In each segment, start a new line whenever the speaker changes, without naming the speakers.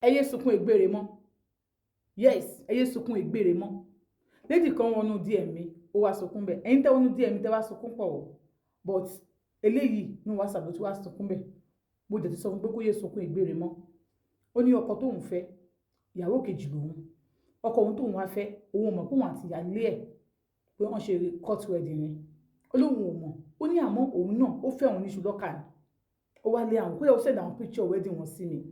ẹ yé sunkún ègbére mọ́. Yes, ẹ yé sunkún ègbére mọ́. Lady kan wọnú DM mi ó wá sunkún bẹ́ẹ̀. Ẹ̀yin tẹ́ wọnú DM mi tẹ́ wá sunkún pọ̀ o, but eléyìí ní WhatsApp ló ti wá sunkún bẹ́ẹ̀. Mo dẹ̀ ti sọ fún pé kó yé sunkún ègbére mọ́. Ó ní ọkọ tóun fẹ́ ìyàwó kejì lòun. Ọkọ òun tóun wá fẹ́ òun mọ̀ pé òun àti ìyálé ẹ̀ pé wọ́n ṣe court wedding ni. Ó lóun ò mọ̀. Ó ní àmọ́ òun náà ó fẹ́ òun ní ṣùlọ́kà ni. Ó wá lé àwọn kó yẹ ó send àwọn picture wedding wọn sí mi.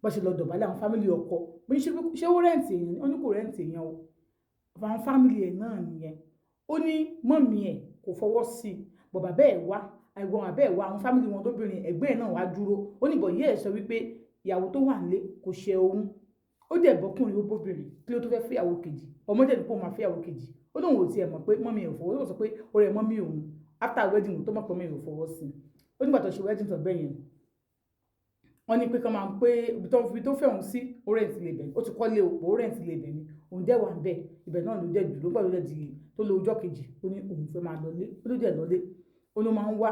Bó ṣe lọ dọ̀bálẹ̀ àwọn family ọkọ. Mo ní ṣé ó rẹ́ǹtì èèyàn? Ó ní kò rẹ́ǹtì èèyàn o. Àwọn family ẹ̀ náà nìyẹn. Ó ní mọ́mì ẹ̀ kò fọwọ́ sí i. Bọ̀ bàbá ẹ̀ wá, àìgbọ́n bàbá ẹ̀ wá, àwọn family wọn lóbìnrin ẹ̀gbẹ́ ẹ̀ náà wá dúró. Ó ní bọ̀ yẹ́ ẹ̀ sọ wípé ìyàwó tó wà nílé kò ṣe òun. Ó dẹ̀ bọ́kùnrin ó bóbìnrin kí ló tó fẹ́ fẹ́yàwó kejì. Ọmọdé ní kó máa fẹ́yàwó kejì. Ó lóun ò tiẹ̀ mọ̀ pé mọ́mì ẹ̀ ò fọwọ́. Ó sọ pé ó rẹ mọ́mì òun after wedding tó mọ̀ pé mọ́mì ẹ̀ ò fọwọ́ sí i. Ó nígbà tó ṣe wedding tó bẹ́yẹn. Wọ́n ní pé kán máa pé ibi tó fẹ́ òun sí ó rẹ̀ǹtì lè bẹ̀ ni. Ó ti kọ́lé òpó ó rẹ̀ǹtì lè bẹ̀ ni. Òun dẹ̀ wà ń bẹ̀. Ibẹ̀ náà ló dẹ̀ dùn ló gbọ́dọ̀ di tó lo ọjọ́ kejì. Ó ní òun fẹ́ máa lọlé. Ó ló dẹ̀ lọlé. Ó ní ó máa ń wá.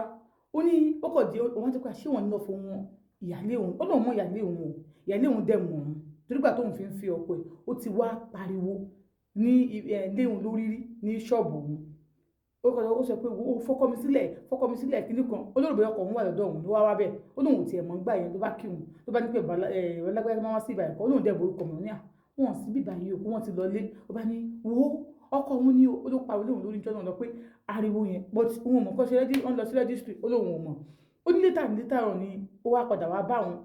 Ó ní ó kọ̀ dé òun ti pé ṣé wọ́n ní lọ fún wọn ìyálé òun. Ó lóun mọ̀ ìyálé òun o. Ìyálé òun dẹ̀ mọ̀ òun. Torí gbà tóun fi ń fi ọkọ ẹ̀ ó ti wá pariwo ní ilé òun lórí rí ní ṣọ́ọ̀bù òun. Ó sọ pé ó fọ́kọ́ mi sílẹ̀ kíní kan. Ó lóòrò bóyá ọkọ òun wà lọ́dọ̀ òun ló wá bẹ́ẹ̀. Ó lóun ò tiẹ̀ mọ̀ gbà yẹn ló bá kí òun. Ló bá ní pé lágbájá máa wá sí ìbà ẹ̀kọ́. Ó lóun dẹ̀ borúkọ mọ̀ ní à. Wọ́n sì bíbà yìí o kó wọ́n ti lọ lé. Ó bá ní wo ọkọ òun ní o ló pariwo lóun lórí ìjọ náà lọ pé ariwo yẹn but òun ò mọ̀ kọ́ ṣe wọ́n lọ sí registry. Ó lóun ò mọ̀. Ó ní létà ọ̀rọ̀ ni ó wá padà wá bá òun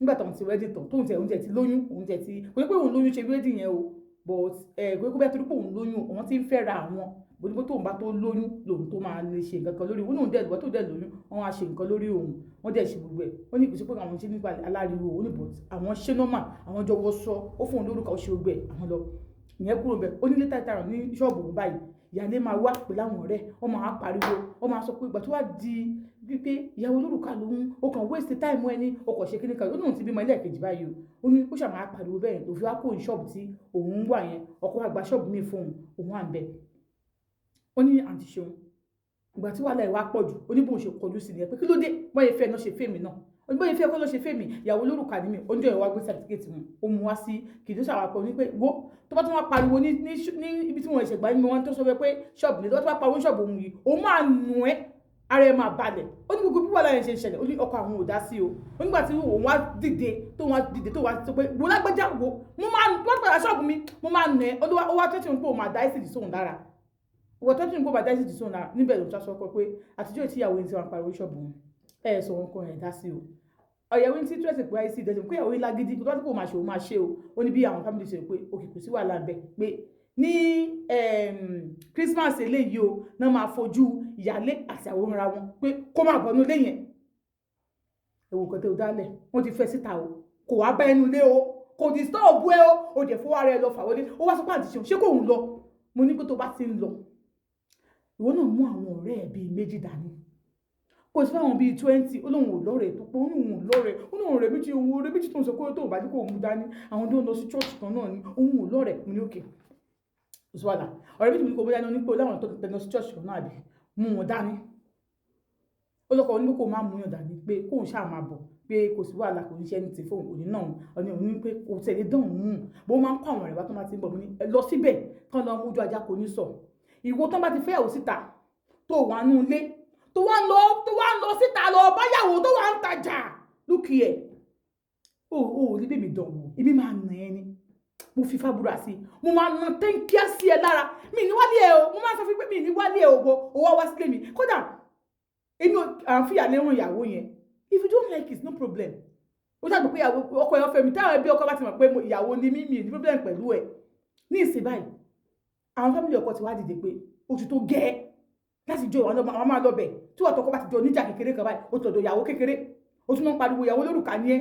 nígbà tóun ti wedding tán tóun ti lóyún òun ti kò ní pé òun lóyún ṣe wedding yẹn o but kò bẹ́ẹ̀ torí pé òun lóyún òun ti ń fẹ́ ra àwọn bó tóun bá tó lóyún lòun tó máa lè ṣe nǹkan kan lórí òun lòun dẹ̀ lọ́wọ́ tó dẹ̀ lóyún wọ́n á ṣe nǹkan lórí òun wọ́n dẹ̀ ṣe gbogbo ẹ̀ ó ní ìpèsè pé àwọn ṣe nípa aláriwo ó ní but àwọn ṣé nọ́mà àwọn jọwọ́ sọ ó fún òun lórúkọ ó ṣe gbogbo ẹ̀ àwọn lọ ìyẹn kúrò bẹ́ẹ̀ ó ní létà ìtaràn ní ṣọ́ọ̀bù òun báyìí ìyáálé máa wá pẹ̀lú àwọn ọ̀rẹ́ wọ́n máa pariwo wọ́n máa sọ pé ìgbà tó wá di wípé ìyàwó olórùka lòun ó kàn waste time ẹni ó kàn ṣe kíní kan ó ní òun ti bímọ ẹlẹ́ẹ̀kejì báyìí ó ní ó ṣàmà pariwo bẹ́ẹ̀ tó fi wá kó ní ṣọ́ọ̀bù tí òun wà yẹn ọkọ àgbà ṣọ́ọ̀bù míì fún òun à ń bẹ̀ ó ní àǹtí ṣeun ìgbà tí wàhálà ìwà pọ̀ jù ó ní bóun ṣe kọjú sí ni ẹ pé kí ló dé wọ́n yẹ fẹ́ náà ṣe fèmí náà ó ní bóyá fẹ́ kọ́ ló ṣe fèmí ìyàwó olórùka ni mí ó ní ìwà gbé certificate wọn ó mú wá sí kìdí ṣàwàpọ̀ ní pé wo tó bá tún wá pariwo ní ibi tí wọ́n ṣẹ̀gbá nínú wọn tó sọ pé ṣọ́ọ̀bù ní tó bá tún wá pariwo ṣọ́ọ̀bù òun yìí ó máa nù ẹ́ ara ẹ̀ máa balẹ̀ ó ní gbogbo bíbọ̀ láyé ṣe ń ṣẹlẹ̀ ó ní ọkọ àwọn ò dá sí o ó nígbà tí òun wá dìde tó wá sọ pé wo lágbájá wo mo máa wọ́n padà ṣọ́ọ̀bù mi mo máa nù ẹ́ ó wá tẹ́tí pé òun máa dá ẹ́sìdì sóhun lára òwò tẹ́tí pé òun máa dá ẹ́sìdì sóhun lára níbẹ̀ ló sọ pé àtijọ́ ìtìyàwó ẹni tí wọ́n pariwo ṣọ́ọ̀bù wọn ẹ̀ sọ wọn kọ́ ẹ̀ dá sí o ọ̀yẹ̀wò ní tírẹ̀sì pé àìsí ìdẹ́sìn pé ìyàwó ńlá gidi tó tó kò máa ṣe òun máa ṣe o ó ní bí àwọn family ṣe pé òkè kò sí wàhálà bẹ́ẹ̀ pé ní Christmas eléyìí o náà máa fojú ìyálé àti àwọn ara wọn pé kó máa bọ̀ ní ilé yẹn ewu kan tó dálẹ̀ wọ́n ti fẹ́ síta o kò wá bá ẹnu ilé o kò disturb ẹ o dẹ̀ fọwọ́ ara ẹ lọ fà wọlé ó wá sọ pé àǹtí ṣeun ṣé kò ń lọ mo ní pé tó bá ti ń lọ ìwọ náà mú àwọn ọ̀rẹ́ ẹ̀ bíi méjì dání kò sí fáwọn bíi 20 olóhùn olóòrè tó pọ̀ olóhùn olóòrè olóhùn rẹ̀ méjì ohun orí méjì tó ń sọ pé tó ń bá ní kò mú dání àwọn tó ń lọ sí church kan náà ni ohun olóòrè mo ní òkè òṣùwàlà ọ̀rẹ́ méjì mi kò bóyá ní pé láwọn tó tẹ̀lé sí church kan náà bí mú wọn dání olókọ̀ onígbò kò máa mú yàn dání pé kóun ṣáà máa bọ̀ pé kò sí wàhálà kò ní ṣe ẹni tí fóun kò ní náà ọ̀nà òní pé kò tẹ̀lé dán òun bó máa ń kọ́ àwọn ẹ̀rọ tó máa ti ń bọ̀ mo ní lọ síbẹ̀ kán lọ mójú ajá kò ní sọ ìwọ tó bá ti fẹ́ òsíta tó wà nú ilé tó wá lọ síta lọ báyàwó tó wá ń tajà lókè ẹ̀ o ní bèbè dọ̀wọ̀ èmi máa nà ẹ́ ni mo fi fábúrà sí mo máa nà tẹ́ńkíá sí ẹ lára mi ní wálé ẹ o mo máa sọ fún pé mi ní wálé ẹ o bọ owó wá sílé mi kódà èmi àfíà lẹ́rùn ìyàwó yẹn if you don't like it no problem ó ṣàgbé pé ọkọ ẹ̀ ọ̀fẹ́ mi táwọn ẹbí ọkọ bá ti mọ̀ pé ìyàwó ni mí mi ní problem pẹ̀lú ẹ̀ ní ìsìn báyìí àwọn fámìlì ọkọ ti wá dìde pé oṣù tó gẹ́ẹ́ láti jọ àwọn máa lọ bẹ̀ tí wọ́n tọkọ bá ti jọ níjà kékeré kan báyìí ó tọ̀dọ̀ ìyàwó kékeré ó tún máa ń pariwo ìyàwó lórúkà ní ẹ́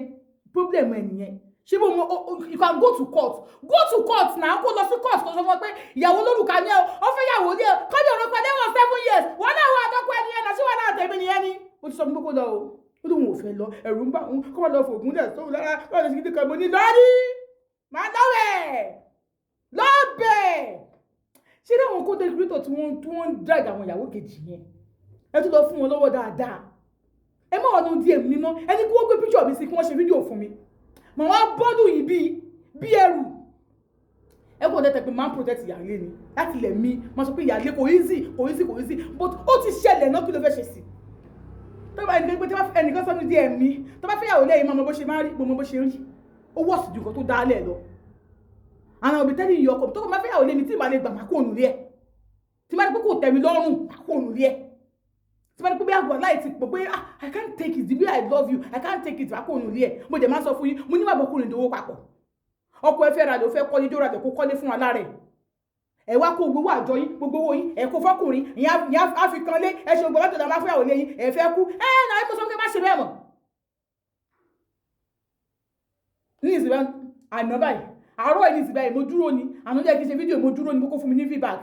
problem ẹ̀ nìyẹn ṣé bó mo you can go to court náà kó lọ sí court kó sọ fún ọ pé ìyàwó lórúkà ní ẹ ọ fẹ́ yàwó ní ẹ kọ́ni ọ̀rọ̀ pẹ̀lú ẹ̀wọ̀n 7 years wọ́n náà wọ́n àtọ́kọ ẹni ẹ̀ náà sí wọn náà tẹ̀mí nìyẹn ni ó ti sọ fún kókó lọ o ó lóun ò fẹ́ lọ ẹ̀rù ń bá òun kó máa lọ fògùn dẹ̀ sóhun lára lọ́wọ́ lọ sí kíkọ́ mo ní lọ́rí máa lọ́bẹ̀ ṣé dáwọn kó dẹ́gbẹ́tọ̀ tí wọ́n ń drag àwọn ìyàwó kejì yẹn ẹ tún lọ fún wọn lọ́wọ́ dáadáa ẹ má wà ní DM mi mọ́ ẹni kí wọ́n gbé píṣọ̀ mi sí kí wọ́n ṣe fídíò fún mi mà wá bọ́dù yìí bí ẹrù ẹ kò tẹ́tẹ́ pé máa ń protect ìyáálé ni láti lẹ̀ mí máa sọ pé ìyáálé kò easy but ó ti ṣẹlẹ̀ náà kí ló fẹ́ ṣe sí tó bá ẹnìkan pé tí wọ́n ẹnìkan sọ́nu díẹ̀ mi tó bá fẹ́yàwó lẹ́yìn máa mọ bó ṣe máa rí gbogbo bó ṣe rí ó wọ̀ sí ju nǹkan tó dálẹ̀ lọ àwọn òbí tẹ́lẹ̀ yìí ọkọ̀ tó kọ́ máa fẹ́yàwó lẹ́mi tí ìbá lè gbà máa kó ònú rí ẹ̀ tí máa ní pé kò tẹ̀mí lọ́rùn máa kó ònú rí ẹ̀ tí máa ní pé bí àgbà láì ti pọ̀ pé I can't take it the way I love you I can't take it máa kó ònú rí ẹ̀ mo dẹ̀ máa sọ fún yín mo ní bàbá ọkùnrin ìdòwò papọ̀ ọkọ ẹ fẹ́ ra ló fẹ́ kọ́lé jó ra kó kọ́lé fún aláàrẹ̀ ẹ wá kó gbogbo àjọ yín gbogbo owó yín ẹ kó fọkùnrin ìyẹn á fi kan lé ẹ ṣe gbogbo ọtọ máa fẹ́yàwó lé yín ẹ fẹ́ kú ẹ náà ẹ mọ sọ pé má ṣe bẹ́ẹ̀ mọ́. ní ìsìnkú àná báyìí àárọ̀ ẹ̀ ní ìsìnkú báyìí mo dúró ni àná jẹ́ kí n ṣe fídíò mo dúró ni mo kó fún mi ní feedback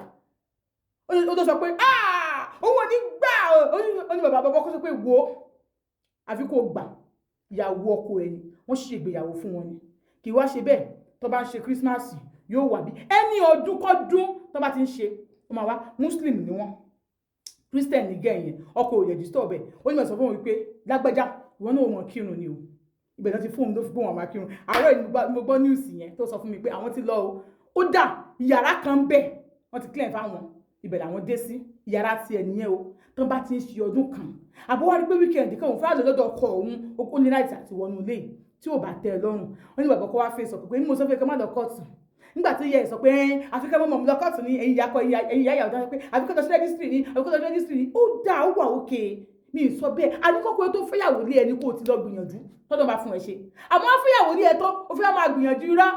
ó tó sọ pé owó ní gbà ó ní bàbá bàbá kó sọ pé wo àfi kó gbà ìyàwó ọkọ ẹ̀ ni wọ́n ṣe ìgbéyàwó fún wọn ni kì í wá ṣe bẹ́ẹ̀ tó bá ń ṣe Christmas yóò wà bí ẹni ọdún kọ́dún tó bá ti ń ṣe ó máa wá Muslim ni wọ́n Christian ní gẹ̀yìn ọkọ̀ òye disturb ẹ̀ ó ní mọ̀ sọ fún wọn wípé lágbájá ìwọ náà mọ̀ kírun ni o ibẹ̀ náà ti fún òun ló fi bó wọn máa kírun àárọ̀ yìí mo gbọ́ news yẹn tó sọ fún mi pé àwọn ti lọ o ó dà yàrá kan bẹ̀ wọ́n ti clear fáwọn ibẹ̀ làwọn dé sí yàrá ti ẹ̀ nìyẹn o tó bá ti ń ṣe ọdún kan àbúwárí pé weekend kan òun fúláàdì lọ́dọ̀ ọkọ òun ó ní láti àti wọnú ilé tí ò bá tẹ́ ẹ lọ́rùn wọ́n ní bàbá kọ́ wá fèsì ọ̀pọ̀ pé ní mo sọ pé kọ́ má lọ kóòtù nígbà tí ìyá ẹ̀ sọ pé àfikẹ́ mọ́mọ́ mi lọ kóòtù ní ẹ̀yìn ìyá ìyá ọ̀dọ́ pé àfikẹ́ lọ sí rẹ́gísítírì ní ó dáa ó wà òkè mi ì sọ bẹ́ẹ̀ àdúgbò tó fẹ́yàwó lé ẹni kó o ti lọ gbìyànjú tọ́dọ̀ máa fún ẹ ṣe àmọ́ fẹ́yàwó lé ẹ tó o fẹ́ máa gbìyànjú rá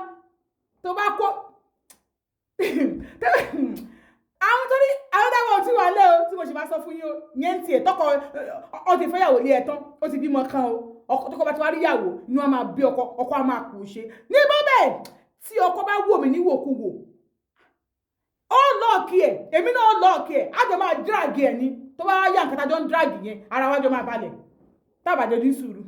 tó bá kó àwọn torí àwọn dáwọ́ tí wà lẹ́ o tí mo ṣe máa sọ fún yín o yẹn ti ẹ̀ tọkọ ọ ti fẹ́yàwó lé ẹ tán ó ti bímọ kan o ọkọ tó kọ́ bá ti wá rí yàwó inú á máa bí ọkọ á máa kù ṣe ní bọ́bẹ̀ tí ọkọ bá wò mí níwòkuwò ó lọ́ọ̀kì ẹ̀ èmi náà lọ́ọ̀kì ẹ̀ á jọ máa dráàgì ẹ̀ ni tó bá yá nǹkan tá a jọ ń dráàgì yẹn ara wa jọ máa balẹ̀ tábàjọ́ ní sùúrù